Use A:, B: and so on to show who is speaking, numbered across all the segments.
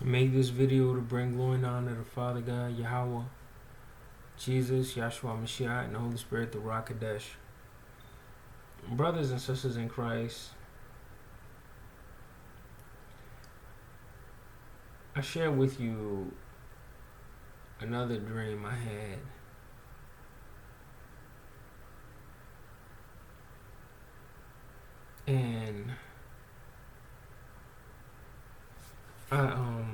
A: I made this video to bring glory and honor to Father God, Yahweh, Jesus, Yahshua Mashiach, and the Holy Spirit, the Ruach Kadesh. Brothers and sisters in Christ, I share with you another dream I had. And I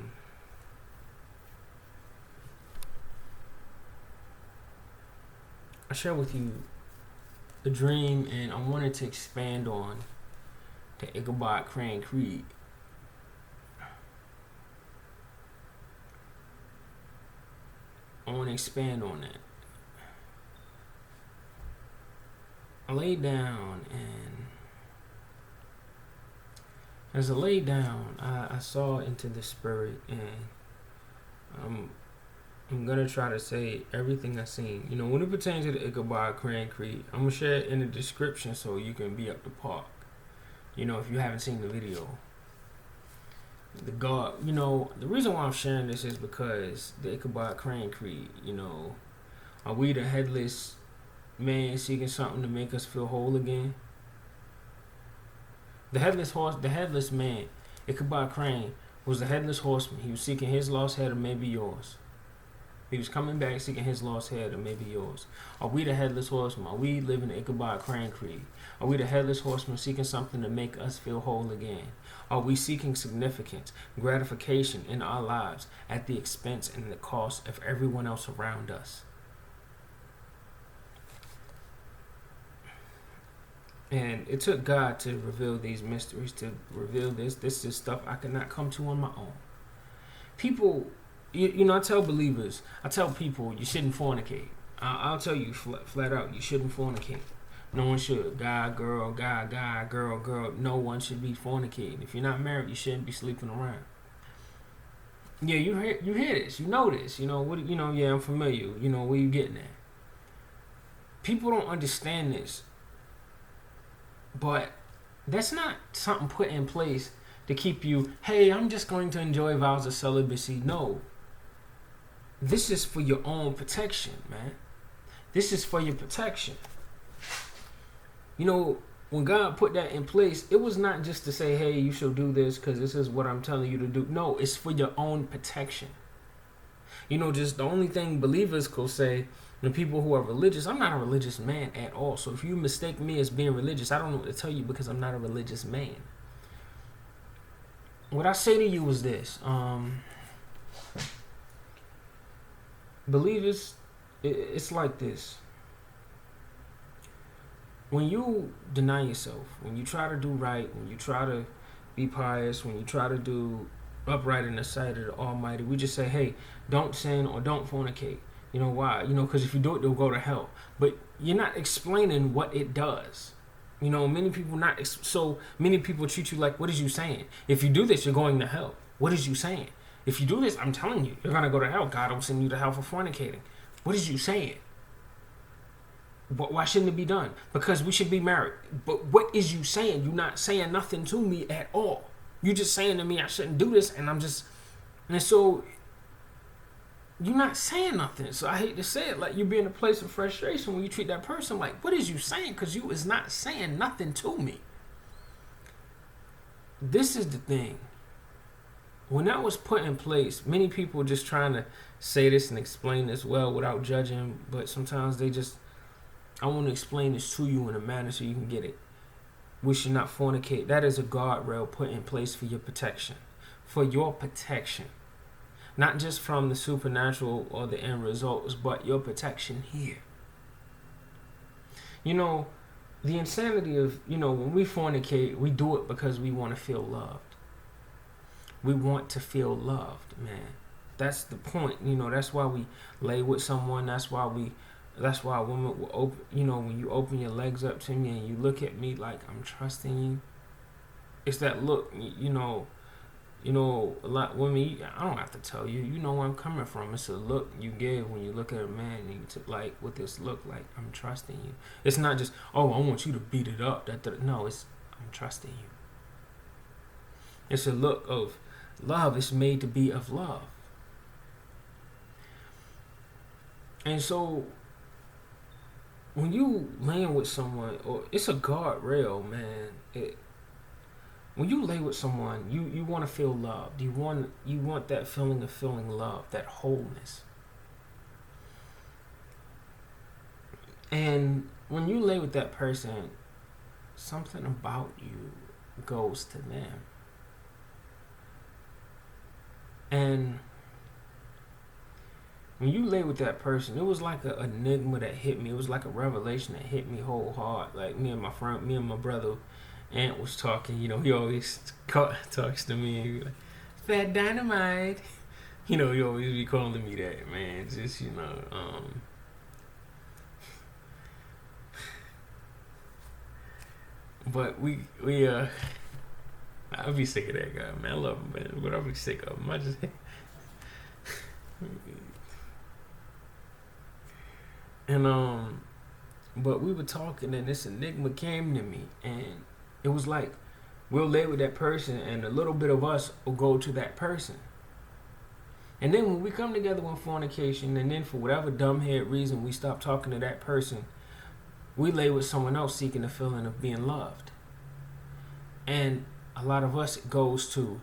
A: share with you the dream, and I wanted to expand on the Ichabod Crane Creed. I want to expand on that. I laid down, and as I laid down, I saw into the spirit, and I'm gonna try to say everything I seen. You know, when it pertains to the Ichabod Crane Creed, I'm gonna share it in the description so you can be up to par. You know, if you haven't seen the video. The reason why I'm sharing this is because the Ichabod Crane Creed, are we the headless man seeking something to make us feel whole again? The headless man, Ichabod Crane, was the headless horseman. He was seeking his lost head or maybe yours. He was coming back seeking his lost head or maybe yours. Are we the headless horseman? Are we living the Ichabod Crane Creed? Are we the headless horseman seeking something to make us feel whole again? Are we seeking significance, gratification in our lives at the expense and the cost of everyone else around us? And it took God to reveal these mysteries, to reveal this. This is stuff I could not come to on my own. People, I tell believers, I tell people you shouldn't fornicate. I'll tell you flat out, you shouldn't fornicate. No one should. Guy, girl, girl. No one should be fornicating. If you're not married, you shouldn't be sleeping around. Yeah, you hear this. You know this. Yeah, I'm familiar. Where you getting at. People don't understand this. But that's not something put in place to keep you, hey, I'm just going to enjoy vows of celibacy. No. This is for your own protection, man. This is for your protection. When God put that in place, it was not just to say, hey, you should do this because this is what I'm telling you to do. No, it's for your own protection. Just the only thing believers could say, the people who are religious, I'm not a religious man at all. So if you mistake me as being religious, I don't know what to tell you because I'm not a religious man. What I say to you is this. Believers, it's like this. When you deny yourself, when you try to do right, when you try to be pious, when you try to do upright in the sight of the Almighty, we just say, hey, don't sin or don't fornicate. You know why? Because if you do it, they'll go to hell. But you're not explaining what it does. Many people treat you like, what is you saying? If you do this, you're going to hell. What is you saying? If you do this, I'm telling you, you're going to go to hell. God will send you to hell for fornicating. What is you saying? But why shouldn't it be done? Because we should be married. But what is you saying? You're not saying nothing to me at all. You're just saying to me I shouldn't do this, and so you're not saying nothing. So I hate to say it, like you be in a place of frustration when you treat that person like, what is you saying? Because you is not saying nothing to me. This is the thing. When that was put in place, many people just trying to say this and explain this well without judging, but sometimes I want to explain this to you in a manner so you can get it. We should not fornicate. That is a guardrail put in place for your protection. For your protection. Not just from the supernatural or the end results, but your protection here. The insanity of, when we fornicate, we do it because we want to feel loved. We want to feel loved, man. That's the point. That's why we lay with someone. That's why a woman will open, when you open your legs up to me and you look at me like I'm trusting you. It's that look, a lot of women, I don't have to tell you, you know where I'm coming from. It's a look you give when you look at a man and you like with this look like I'm trusting you. It's not just, oh, I want you to beat it up. No, it's I'm trusting you. It's a look of Love is made to be of love. And so when you laying with someone, or it's a guardrail, man. When you lay with someone, you want to feel loved. You want that feeling of feeling loved, that wholeness. And when you lay with that person, something about you goes to them. And when you lay with that person, it was like an enigma that hit me. It was like a revelation that hit me whole hard. Like me and my brother Ant was talking. He always talks to me and he be like, "Fat Dynamite." He always be calling me that, man. Just but I'll be sick of that guy, man. I love him, man, but I'll be sick of him. I just and but we were talking and this enigma came to me, and it was like we'll lay with that person and a little bit of us will go to that person. And then when we come together in fornication, and then for whatever dumbhead reason we stop talking to that person, we lay with someone else seeking the feeling of being loved. And a lot of us, it goes to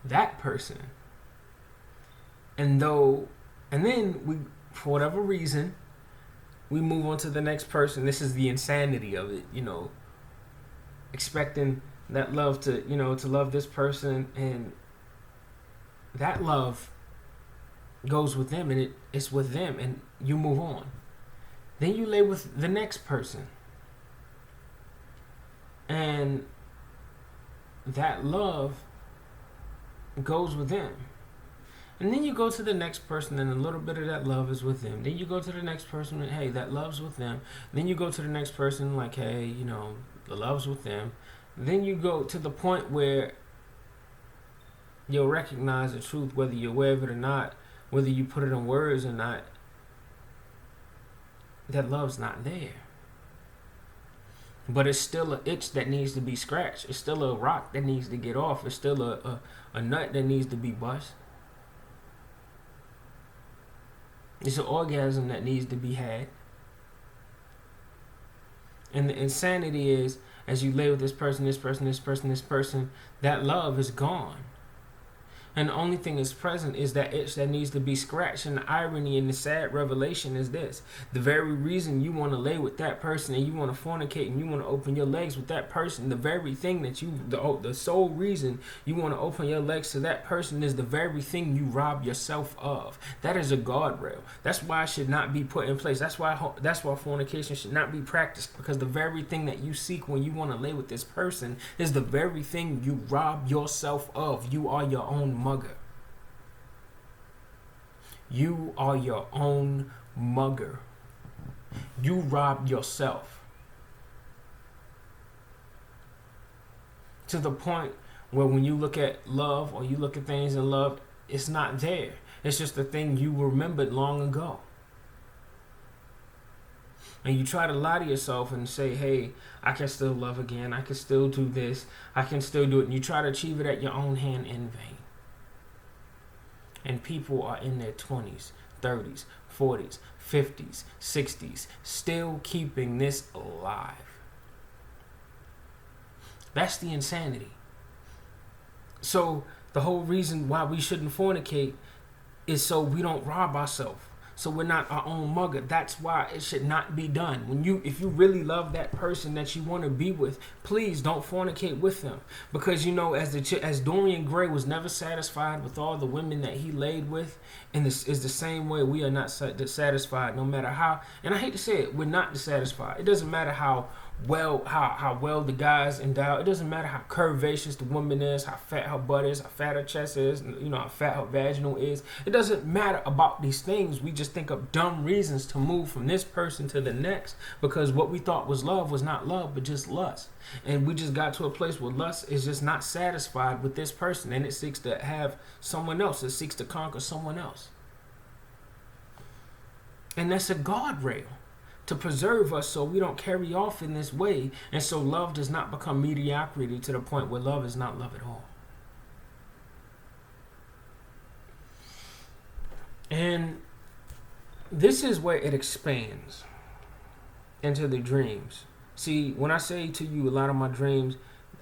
A: that person. And then we, for whatever reason, we move on to the next person. This is the insanity of it, expecting that love to love this person, and that love goes with them, and it's with them, and you move on. Then you lay with the next person, and that love goes with them. And then you go to the next person, and a little bit of that love is with them. Then you go to the next person, and hey, that love's with them. Then you go to the next person, like, hey, the love's with them. Then you go to the point where you'll recognize the truth, whether you're aware of it or not, whether you put it in words or not. That love's not there. But it's still an itch that needs to be scratched. It's still a rock that needs to get off. It's still a nut that needs to be bust. It's an orgasm that needs to be had. And the insanity is, as you lay with this person, that love is gone. And the only thing that's present is that itch that needs to be scratched. And the irony and the sad revelation is this: the very reason you want to lay with that person and you want to fornicate and you want to open your legs with that person, the very thing that the sole reason you want to open your legs to that person is the very thing you rob yourself of. That is a guardrail. That's why it should not be put in place. That's why fornication should not be practiced, because the very thing that you seek when you want to lay with this person is the very thing you rob yourself of. You are your own mugger. You are your own mugger. You rob yourself to the point where when you look at love or you look at things in love, it's not there. It's just a thing you remembered long ago. And you try to lie to yourself and say, hey, I can still love again. I can still do this. I can still do it. And you try to achieve it at your own hand in vain. And people are in their 20s, 30s, 40s, 50s, 60s, still keeping this alive. That's the insanity. So the whole reason why we shouldn't fornicate is so we don't rob ourselves. So we're not our own mugger. That's why it should not be done. If you really love that person that you want to be with, please don't fornicate with them. Because as Dorian Gray was never satisfied with all the women that he laid with, and this is the same way we are not satisfied, no matter how. And I hate to say it, we're not dissatisfied. It doesn't matter how well the guy's endowed. It doesn't matter how curvaceous the woman is, how fat her butt is, how fat her chest is, how fat her vaginal is. It doesn't matter about these things. We just think of dumb reasons to move from this person to the next, because what we thought was love was not love, but just lust. And we just got to a place where lust is just not satisfied with this person, and it seeks to have someone else. It seeks to conquer someone else. And that's a guardrail to preserve us so we don't carry off in this way, and so love does not become mediocrity to the point where love is not love at all. And this is where it expands into the dreams. See, when I say to you a lot of my dreams,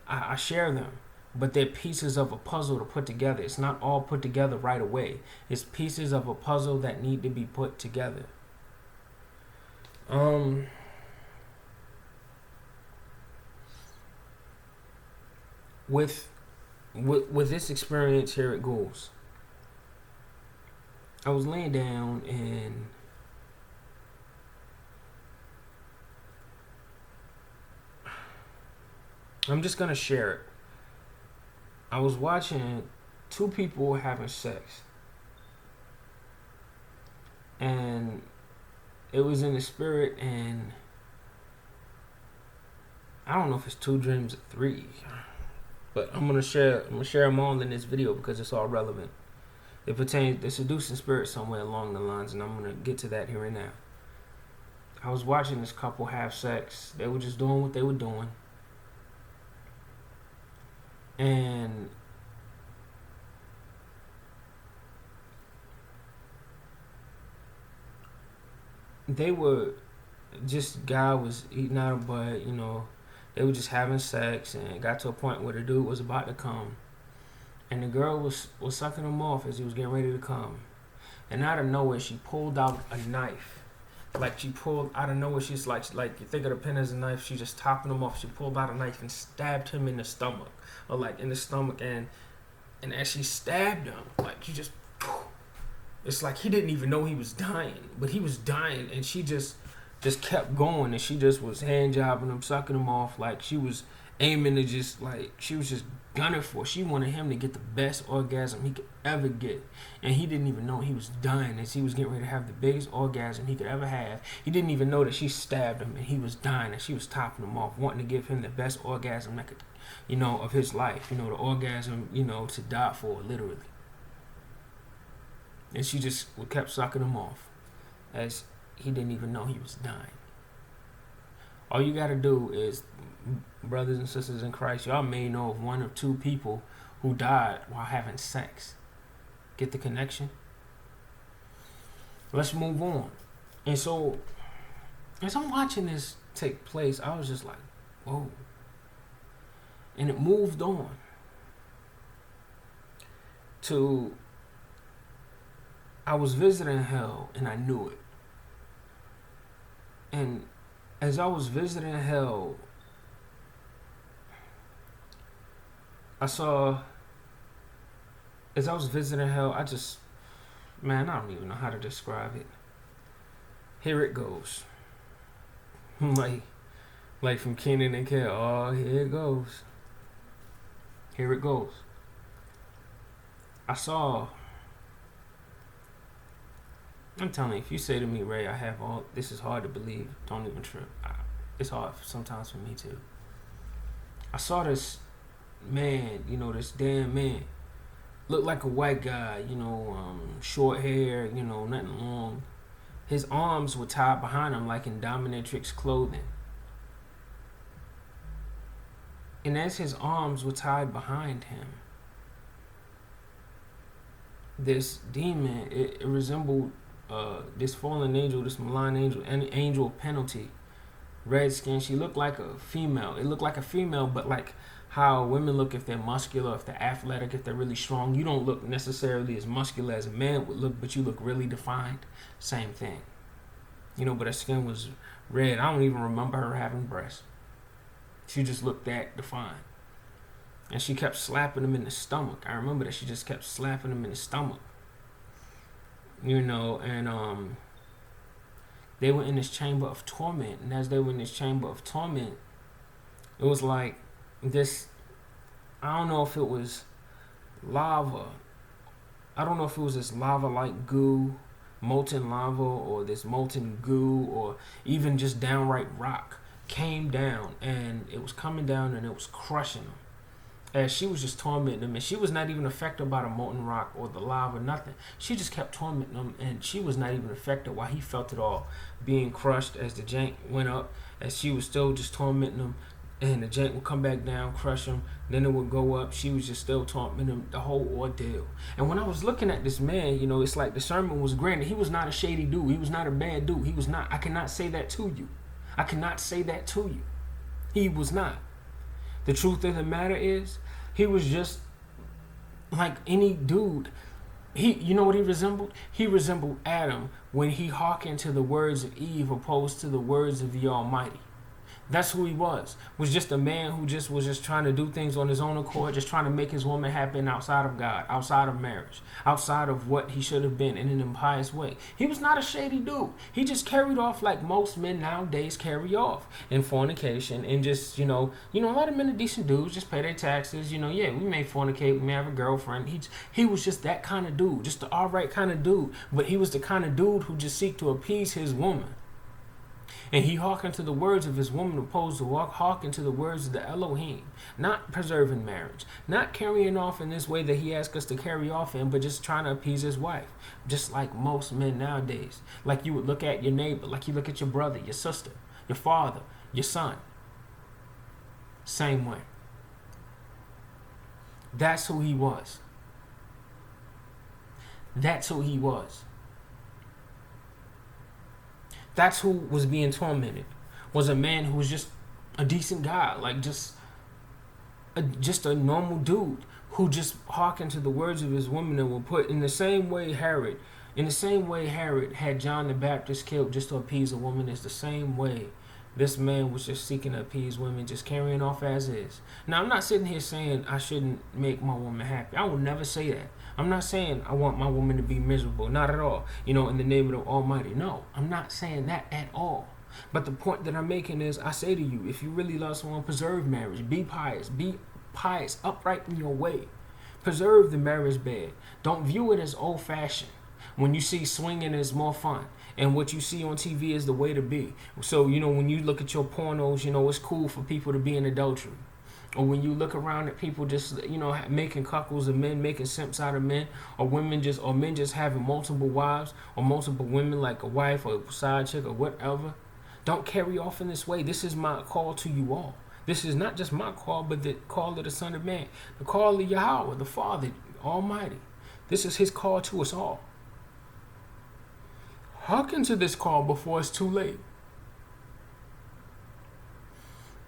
A: I share them, but they're pieces of a puzzle to put together. It's not all put together right away. It's pieces of a puzzle that need to be put together. With this experience, here it goes. I was laying down and I'm just gonna share it. I was watching two people having sex, and it was in the spirit, and I don't know if it's two dreams or three, but I'm gonna share them all in this video because it's all relevant. It pertains to seducing spirit somewhere along the lines, and I'm gonna get to that here and now. I was watching this couple have sex. They were just doing what they were doing. And they were just, guy was eating out of butt, they were just having sex, and it got to a point where the dude was about to come. And the girl was sucking him off as he was getting ready to come. And out of nowhere, she pulled out a knife. Like, she pulled out of nowhere, she's like you think of the pen as a knife, she just topping him off. She pulled out a knife and stabbed him in the stomach. Or like in the stomach, and as she stabbed him, like, she just, it's like he didn't even know he was dying, but he was dying, and she just kept going, and she just was hand jobbing him, sucking him off, like she was aiming to just, like, she was just gunning for. She wanted him to get the best orgasm he could ever get, and he didn't even know he was dying as he was getting ready to have the biggest orgasm he could ever have. He didn't even know that she stabbed him and he was dying, and she was topping him off, wanting to give him the best orgasm that could, of his life, the orgasm, to die for, literally. And she just kept sucking him off as he didn't even know he was dying. All you got to do is, brothers and sisters in Christ, y'all may know of one or two people who died while having sex. Get the connection? Let's move on. And so, as I'm watching this take place, I was just like, whoa. And it moved on to, I was visiting hell and I knew it. And as I was visiting hell, as I was visiting hell, I don't even know how to describe it. Here it goes. like from Kenan and Kel. Oh, here it goes. Here it goes. I'm telling you, if you say to me, Ray, this is hard to believe, don't even trip. It's hard sometimes for me too. I saw this man, this damn man, looked like a white guy, short hair, nothing long. His arms were tied behind him like in dominatrix clothing. And as his arms were tied behind him, this demon, it resembled this fallen angel, this malign angel, an angel of penalty, red skin. She looked like a female. It looked like a female, but like how women look if they're muscular, if they're athletic, if they're really strong. You don't look necessarily as muscular as a man would look, but you look really defined. Same thing. But her skin was red. I don't even remember her having breasts. She just looked that defined. And she kept slapping him in the stomach. I remember that she just kept slapping him in the stomach. And they were in this chamber of torment. And as they were in this chamber of torment, it was like this, I don't know if it was lava. I don't know if it was this lava-like goo, molten lava, or this molten goo, or even just downright rock came down, and it was coming down and it was crushing him as she was just tormenting him. And she was not even affected by the molten rock or the lava, nothing. She just kept tormenting him, and she was not even affected while he felt it all being crushed as the jank went up, as she was still just tormenting him. and the jank would come back down, crush him. Then it would go up. She was just still taunting him the whole ordeal. And when I was looking at this man, it's like the sermon was granted. He was not a shady dude. He was not a bad dude. He was not. I cannot say that to you. I cannot say that to you. He was not. The truth of the matter is, he was just like any dude. You know what he resembled? He resembled Adam when he hearkened to the words of Eve opposed to the words of the Almighty. That's who he was just a man who was just trying to do things on his own accord, just trying to make his woman happen outside of God, outside of marriage, outside of what he should have been in an impious way. He was not a shady dude. He just carried off like most men nowadays carry off in fornication and just, a lot of men are decent dudes, just pay their taxes, we may fornicate, we may have a girlfriend. He was just that kind of dude, just the all right kind of dude, but he was the kind of dude who just seeked to appease his woman. And he hearkened to the words of his woman opposed to hearken to the words of the Elohim. Not preserving marriage. Not carrying off in this way that he asked us to carry off in, but just trying to appease his wife. Just like most men nowadays. Like you would look at your neighbor, like you look at your brother, your sister, your father, your son. Same way. That's who he was. That's who he was. That's who was being tormented. Was a man who was just a decent guy, like just a normal dude who just hearkened to the words of his woman and would put in the same way Herod had John the Baptist killed just to appease a woman. It's the same way this man was just seeking to appease women, just carrying off as is. Now, I'm not sitting here saying I shouldn't make my woman happy. I will never say that. I'm not saying I want my woman to be miserable. Not at all. In the name of the Almighty. No, I'm not saying that at all. But the point that I'm making is, I say to you, if you really love someone, preserve marriage. Be pious. Be pious, upright in your way. Preserve the marriage bed. Don't view it as old-fashioned. When you see swinging is more fun. And what you see on TV is the way to be. So, when you look at your pornos, it's cool for people to be in adultery. Or when you look around at people just, making cuckolds of men, making simps out of men, or men just having multiple wives or multiple women like a wife or a side chick or whatever. Don't carry off in this way. This is my call to you all. This is not just my call, but the call of the Son of Man, the call of Yahweh, the Father Almighty. This is his call to us all. Hearken to this call before it's too late.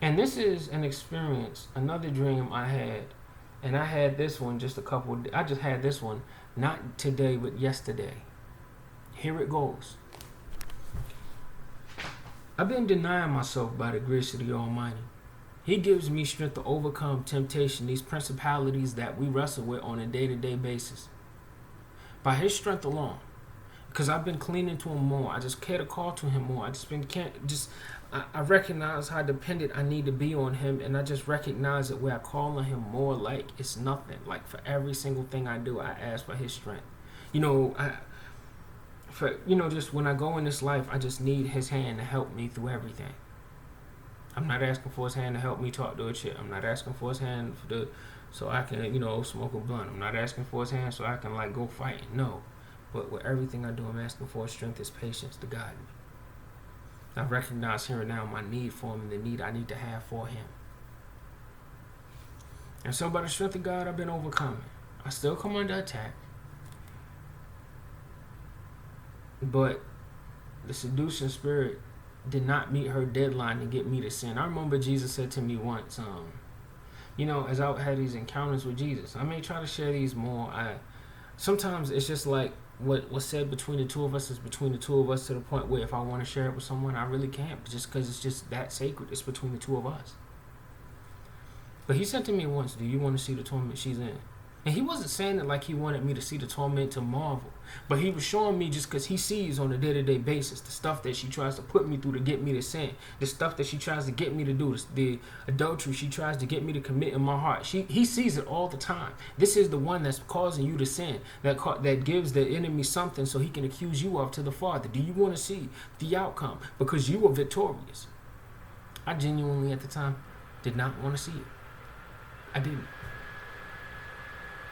A: And this is an experience, another dream I had. And I had this one I just had this one, not today, but yesterday. Here it goes. I've been denying myself by the grace of the Almighty. He gives me strength to overcome temptation, these principalities that we wrestle with on a day-to-day basis. By his strength alone. Because I've been cleaning to him more. I just care to call to him more. I recognize how dependent I need to be on him, and I just recognize that where I call on him more, like it's nothing. Like for every single thing I do, I ask for his strength. Just when I go in this life, I just need his hand to help me through everything. I'm not asking for his hand to help me talk to a chick. I'm not asking for his hand so I can, smoke a blunt. I'm not asking for his hand so I can go fighting. No. But with everything I do, I'm asking for his strength, his patience to guide me. I recognize here and now my need for him and the need I need to have for him. And so by the strength of God, I've been overcoming. I still come under attack. But the seducing spirit did not meet her deadline to get me to sin. I remember Jesus said to me once, as I had these encounters with Jesus, I may try to share these more. Sometimes it's just like what's said between the two of us is between the two of us, to the point where if I want to share it with someone, I really can't, just because it's just that sacred. It's between the two of us. But he said to me once, do you want to see the torment she's in? And he wasn't saying it like he wanted me to see the torment to marvel. But he was showing me just because he sees on a day-to-day basis the stuff that she tries to put me through to get me to sin. The stuff that she tries to get me to do. The adultery she tries to get me to commit in my heart. He sees it all the time. This is the one that's causing you to sin. That gives the enemy something so he can accuse you of to the Father. Do you want to see the outcome? Because you were victorious. I genuinely at the time did not want to see it. I didn't.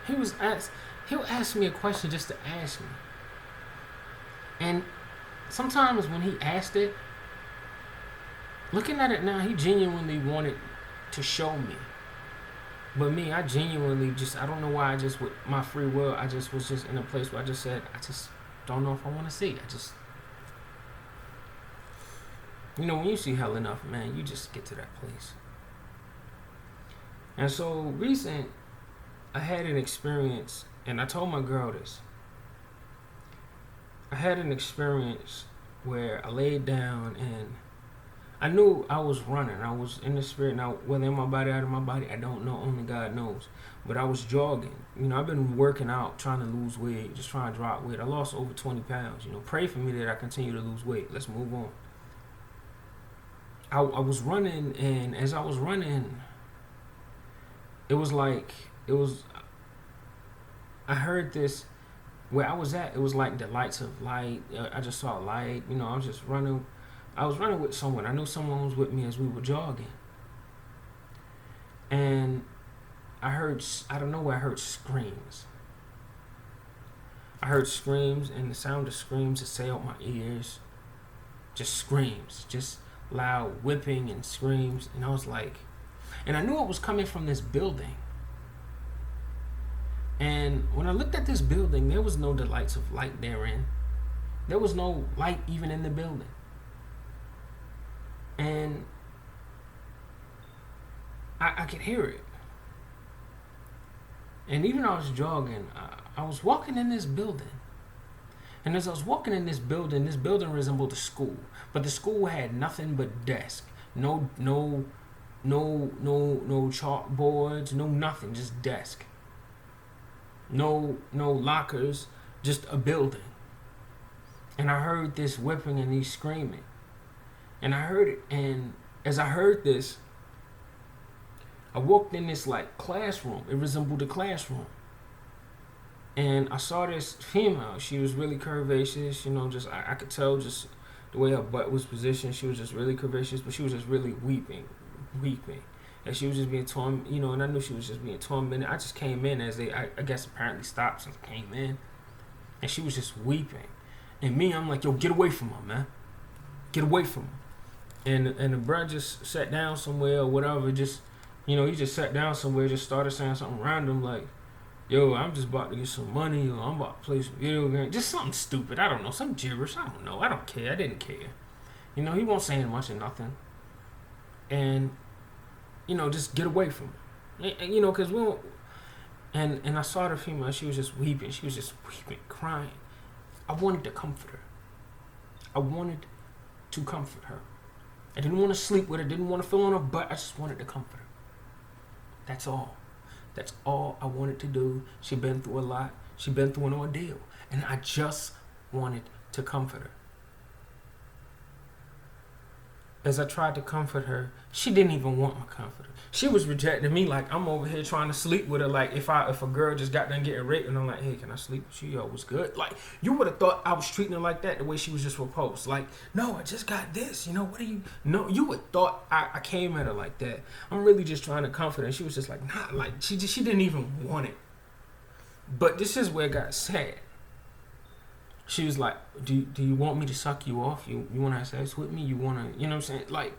A: He'll ask me a question just to ask me. And sometimes when he asked it, looking at it now, he genuinely wanted to show me. But me, I genuinely just, I don't know why, I just, with my free will, I just was just in a place where I just said, I just don't know if I want to see. I just, when you see hell enough, man, you just get to that place. And so I had an experience, and I told my girl this. I had an experience where I laid down and I knew I was running. I was in the spirit. Now, whether in my body, out of my body, I don't know. Only God knows. But I was jogging. I've been working out, trying to lose weight, just trying to drop weight. I lost over 20 pounds. Pray for me that I continue to lose weight. Let's move on. I was running, and as I was running, I heard this, where I was at, it was like the lights of light. I just saw a light. I was just running. I was running with someone. I knew someone was with me as we were jogging. And I heard, out of nowhere, I heard screams. I heard screams, and the sound of screams assailed my ears. Just screams. Just loud whipping and screams. And I was like, and I knew it was coming from this building. And when I looked at this building, there was no lights of light therein. There was no light even in the building. And I could hear it. And even I was jogging, I was walking in this building. And as I was walking in this building resembled a school. But the school had nothing but desk. No chalkboards, no nothing, just desk. No lockers, just a building. And I heard this whipping and these screaming. And I heard it, and as I heard this, I walked in this like classroom. It resembled a classroom. And I saw this female. She was really curvaceous, just I could tell just the way her butt was positioned. She was just really curvaceous, but she was just really weeping. And she was just being torn, and I knew she was just being tormented. I just came in as I guess apparently stopped since I came in. And she was just weeping. And me, I'm like, yo, get away from her, man. Get away from her. And the bruh just sat down somewhere or whatever, just, he just sat down somewhere, just started saying something random like, yo, I'm just about to get some money, or I'm about to play some video game. Just something stupid. I don't know. Some gibberish. I don't know. I don't care. I didn't care. He won't say much or nothing. And, just get away from her. And, because we don't. And I saw the female. She was just weeping. She was just weeping, crying. I wanted to comfort her. I wanted to comfort her. I didn't want to sleep with her. Didn't want to feel on her butt. I just wanted to comfort her. That's all. That's all I wanted to do. She'd been through a lot. She'd been through an ordeal. And I just wanted to comfort her. As I tried to comfort her, she didn't even want my comforter. She was rejecting me like I'm over here trying to sleep with her. Like if a girl just got done getting raped and I'm like, hey, can I sleep with you? Yo, what's good? Like you would have thought I was treating her like that the way she was just repulsed. Like, no, I just got this. What do you? No, you would thought I came at her like that. I'm really just trying to comfort her. And she was just like, nah, like she didn't even want it. But this is where it got sad. She was like, do you want me to suck you off? You want to have sex with me? You want to, you know what I'm saying? Like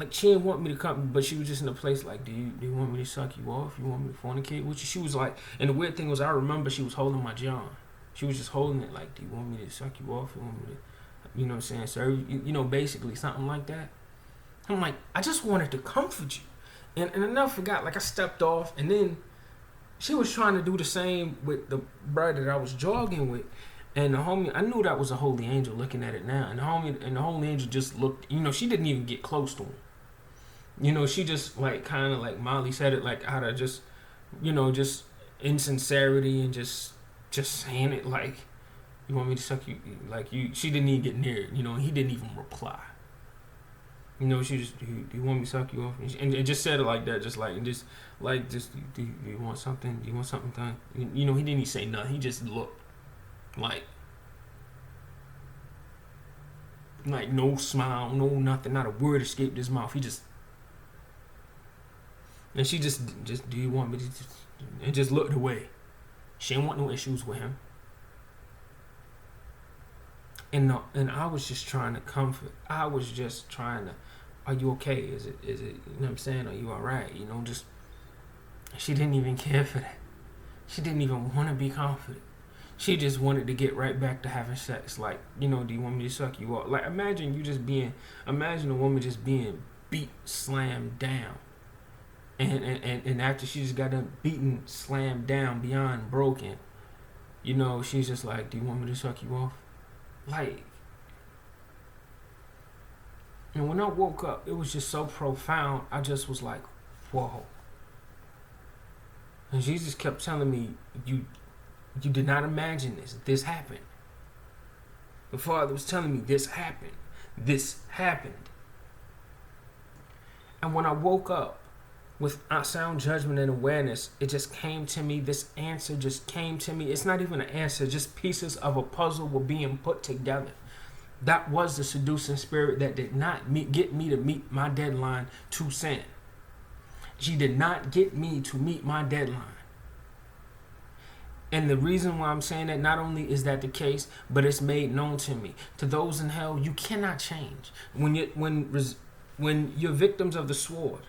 A: she didn't want me to come, but she was just in a place like, do you want me to suck you off? You want me to fornicate with you? She was like, and the weird thing was, I remember she was holding my john. She was just holding it like, do you want me to suck you off? You want me to, you know what I'm saying? So, basically something like that. I'm like, I just wanted to comfort you. And I never forgot, like I stepped off and then she was trying to do the same with the brother that I was jogging with. And the homie, I knew that was a holy angel looking at it now. And the holy angel just looked, she didn't even get close to him. She just like kind of like Molly said it, like out of just, just insincerity and just saying it like, you want me to suck you? Like she didn't even get near it, and he didn't even reply. She just, do you want me to suck you off? And just said it like that, just do you want something? Do you want something done? He didn't even say nothing. He just looked like no smile, no nothing, not a word escaped his mouth. He just, and she just, do you want me to, and just looked away. She didn't want no issues with him. And I was just trying to comfort. I was just trying to are you okay? Is it, you know what I'm saying? Are you all right? You know, just, she didn't even care for that. She didn't even want to be confident. She just wanted to get right back to having sex. Like, you know, do you want me to suck you off? Like, imagine a woman just being beat, slammed down. And after she just got done beaten, slammed down, beyond broken, you know, she's just like, do you want me to suck you off? Like, and when I woke up, it was just so profound. I just was like, whoa. And Jesus kept telling me, you did not imagine this. This happened. The Father was telling me this happened. This happened. And when I woke up with sound judgment and awareness, it just came to me. This answer just came to me. It's not even an answer, just pieces of a puzzle were being put together. That was the seducing spirit that did not get me to meet my deadline to sin. She did not get me to meet my deadline. And the reason why I'm saying that, not only is that the case, but it's made known to me. To those in hell, you cannot change. When you're victims of the sword,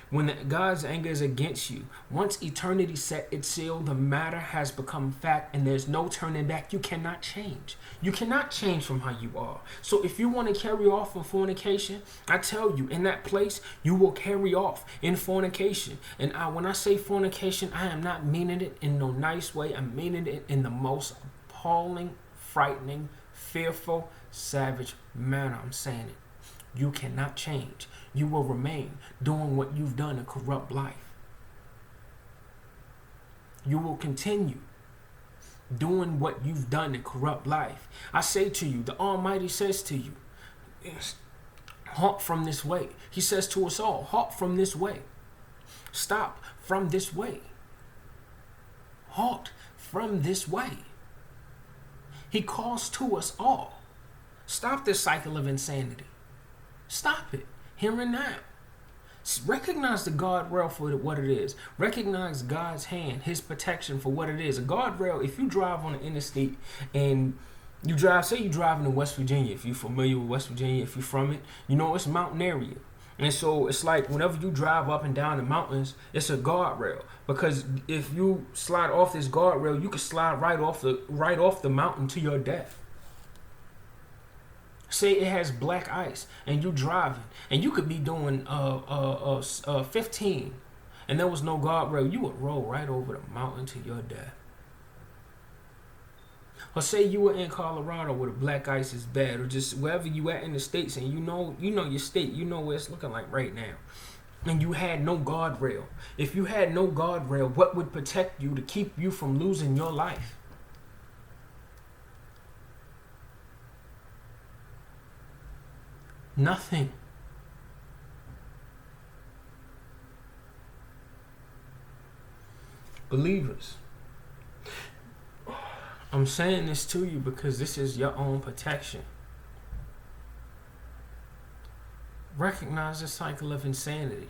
A: when God's anger is against you, once eternity set its seal, the matter has become fact and there's no turning back. You cannot change. You cannot change from how you are. So if you want to carry off in fornication, I tell you, in that place, you will carry off in fornication. And when I say fornication, I am not meaning it in no nice way. I'm meaning it in the most appalling, frightening, fearful, savage manner. I'm saying it. You cannot change. You will remain doing what you've done, a corrupt life. You will continue doing what you've done, a corrupt life. I say to you, the Almighty says to you, halt from this way. He says to us all, halt from this way. Stop from this way. Halt from this way. He calls to us all. Stop this cycle of insanity. Stop it, here and now. Recognize the guardrail for what it is. Recognize God's hand, His protection for what it is. A guardrail, if you drive on the interstate and say you're driving in West Virginia, if you're familiar with West Virginia, if you're from it, you know it's a mountain area. And so it's like whenever you drive up and down the mountains, it's a guardrail. Because if you slide off this guardrail, you can slide right off the mountain to your death. Say it has black ice and you driving and you could be doing 15 and there was no guardrail, you would roll right over the mountain to your death. Or say you were in Colorado where the black ice is bad, or just wherever you at in the States and you know your state, you know what it's looking like right now. And you had no guardrail. If you had no guardrail, what would protect you to keep you from losing your life? Nothing. Believers, I'm saying this to you because this is your own protection. Recognize the cycle of insanity.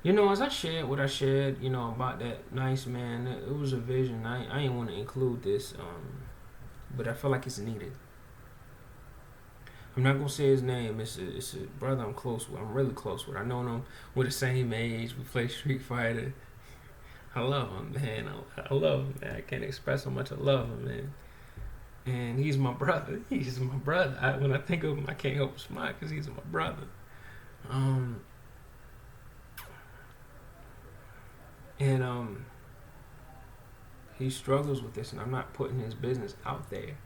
A: You know, as I shared what I shared, you know, about that nice man, it was a vision. I didn't want to include this, but I feel like it's needed. I'm not going to say his name. It's a brother I'm close with. I'm really close with. I know him. We're the same age. We play Street Fighter. I love him, man. I love him, man. I can't express how much I love him, man. And he's my brother. He's my brother. When I think of him, I can't help but smile because he's my brother. And he struggles with this, and I'm not putting his business out there.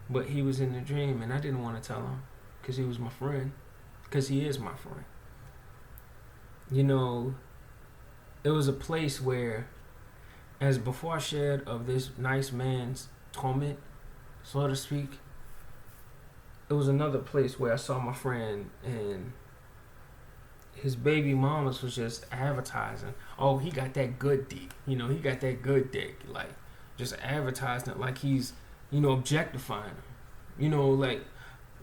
A: But he was in the dream, and I didn't want to tell him because he was my friend, because he is my friend. You know, it was a place where, as before I shared of this nice man's torment, so to speak, it was another place where I saw my friend and his baby mamas was just advertising. Oh, he got that good dick. You know, he got that good dick. Like, just advertising it like he's, you know, objectifying him. You know, like,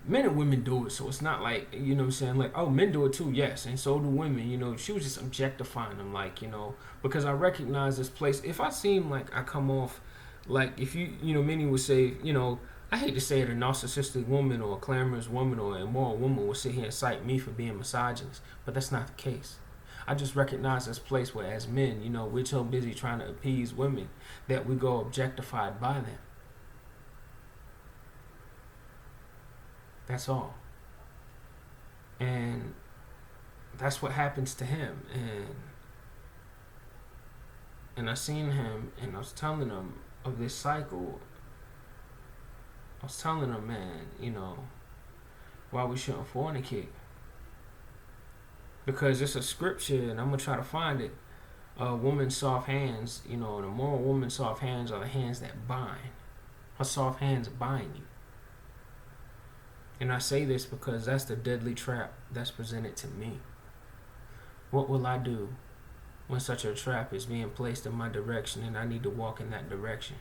A: men and women do it. So it's not like, you know what I'm saying? Like, oh, men do it too, yes. And so do women. You know, she was just objectifying him. Like, you know, because I recognize this place. If I seem like I come off Like if many would say, I hate to say it, a narcissistic woman or a clamorous woman or an immoral woman would sit here and cite me for being misogynist, but that's not the case. I just recognize this place where, as men, we're so busy trying to appease women that we go objectified by them. That's all. And that's what happens to him. And I seen him, and I was telling him of this cycle. I was telling him, man, why we shouldn't fornicate. Because it's a scripture, and I'm going to try to find it. A woman's soft hands, an immoral woman's soft hands are the hands that bind. Her soft hands bind you. And I say this because that's the deadly trap that's presented to me. What will I do when such a trap is being placed in my direction and I need to walk in that direction?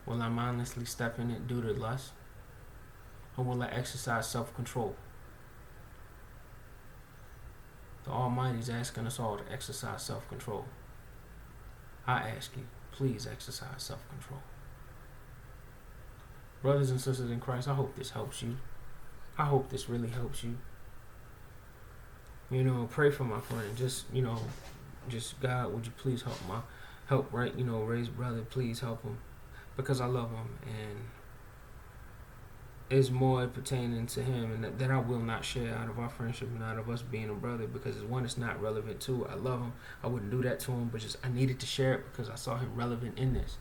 A: Will I mindlessly step in it due to lust? Or will I exercise self-control? The Almighty is asking us all to exercise self-control. I ask you, please exercise self-control. Brothers and sisters in Christ, I hope this helps you. I hope this really helps you. Pray for my friend. Just God, would you please help raise brother, please help him. Because I love him, and it's more pertaining to him, and that I will not share out of our friendship and out of us being a brother, because it's not relevant to. I love him. I wouldn't do that to him, but I needed to share it because I saw him relevant in this.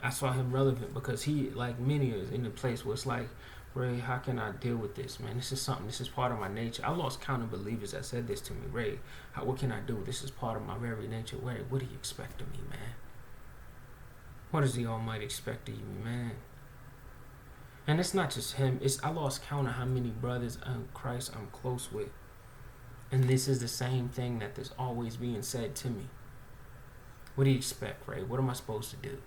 A: I saw him relevant because he, like many, is in the place where it's like, Ray, how can I deal with this, man? This is part of my nature. I lost count of believers that said this to me. Ray, what can I do? This is part of my very nature. Ray, what do you expect of me, man? What does the Almighty expect of you, man? And it's not just him. I lost count of how many brothers in Christ I'm close with. And this is the same thing that is always being said to me. What do you expect, Ray? What am I supposed to do?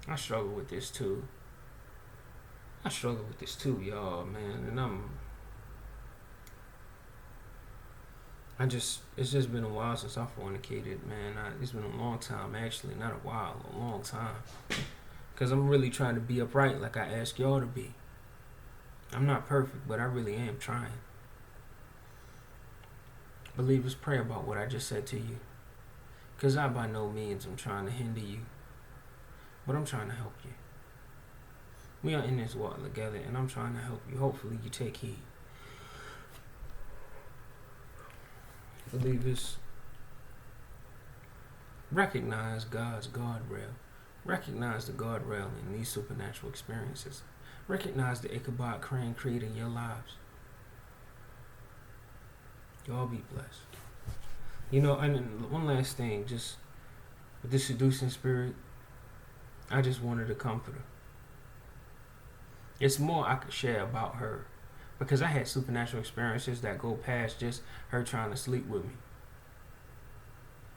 A: I struggle with this too. Y'all, man. And it's just been a while since I fornicated, man. It's been a long time, actually. Not a while, a long time. Because I'm really trying to be upright like I ask y'all to be. I'm not perfect, but I really am trying. Believers, pray about what I just said to you. Because I by no means am trying to hinder you. But I'm trying to help you. We are in this walk together, and I'm trying to help you. Hopefully you take heed. Believers, recognize God's guardrail. Recognize the guardrail in these supernatural experiences. Recognize the Ichabod crane creating your lives. Y'all be blessed. And one last thing, just with this seducing spirit, I just wanted a comforter. It's more I could share about her, because I had supernatural experiences that go past just her trying to sleep with me.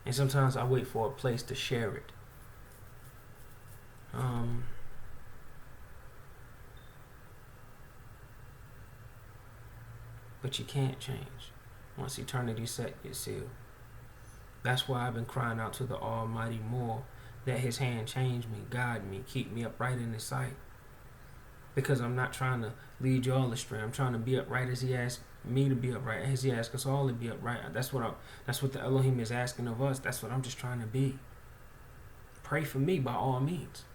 A: And sometimes I wait for a place to share it. But you can't change. Once eternity set, it's sealed. That's why I've been crying out to the Almighty more, that His hand change me, guide me, keep me upright in His sight. Because I'm not trying to lead y'all astray. I'm trying to be upright as He asked me to be upright, as He asked us all to be upright. That's what the Elohim is asking of us. That's what I'm just trying to be. Pray for me by all means.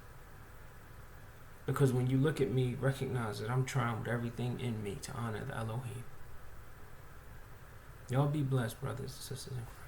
A: Because when you look at me, recognize that I'm trying with everything in me to honor the Elohim. Y'all be blessed, brothers and sisters in Christ.